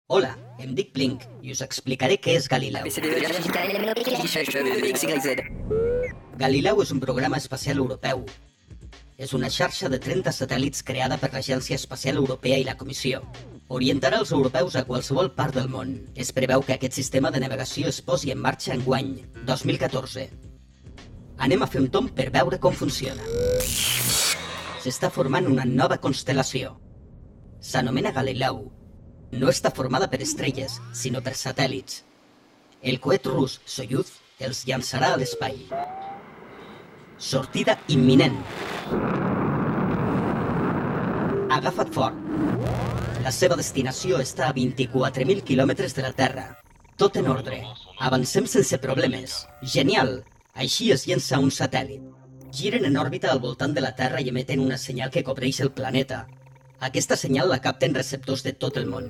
Hola, em dic Blink i us explicaré què és Galileu. Galileu és un programa espacial europeu. És una xarxa de 30 satèl·lits creada per l'Agència Espacial Europea i la Comissió. Orientarà els europeus a qualsevol part del món. Es preveu que aquest sistema de navegació es posi en marxa enguany, 2014. Anem a fer un tomb per veure com funciona. S'està formant una nova constel·lació. S'anomena Galileu. No està formada per estrelles, sinó per satèl·lits. El coet rus Soyuz els llançarà a l'espai. Sortida imminent. Agafa't fort. La seva destinació està a 24.000 quilòmetres de la Terra. Tot en ordre. Avancem sense problemes. Genial! Així es llença un satèl·lit. Giren en òrbita al voltant de la Terra i emeten una senyal que cobreix el planeta. Aquesta senyal la capten receptors de tot el món.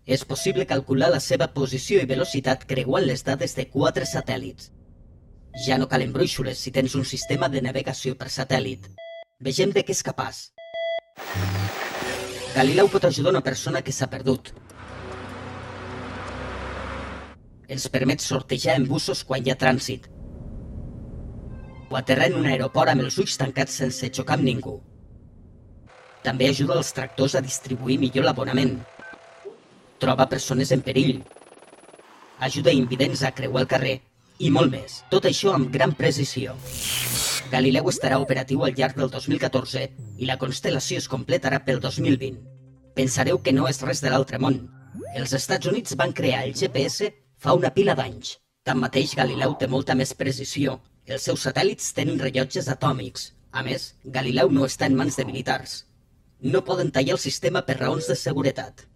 És possible calcular la seva posició i velocitat creuant les dades de 4 satèl·lits. Ja no calen brúixoles si tens un sistema de navegació per satèl·lit. Vegem de què és capaç. Galileu pot ajudar una persona que s'ha perdut. Ens permet sortejar embussos quan hi ha trànsit. O aterrar en un aeroport amb els ulls tancats sense xocar amb ningú. També ajuda els tractors a distribuir millor l'abonament. Troba persones en perill. Ajuda invidents a creuar el carrer i molt més. Tot això amb gran precisió. Galileu estarà operatiu al llarg del 2014 i la constel·lació es completarà pel 2020. Pensareu que no és res de l'altre món. Els Estats Units van crear el GPS fa una pila d'anys. Tanmateix, Galileu té molta més precisió. Els seus satèl·lits tenen rellotges atòmics. A més, Galileu no està en mans de militars. No poden tallar el sistema per raons de seguretat.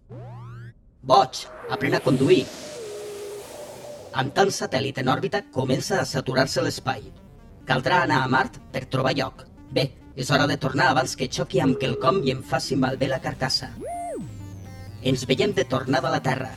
Boig, aprèn a conduir. Amb tant satèl·lit en òrbita, comença a saturar-se l'espai. Caldrà anar a Mart per trobar lloc. Bé, és hora de tornar abans que xoqui amb quelcom i em faci malbé la carcassa. Ens veiem de tornada a la Terra.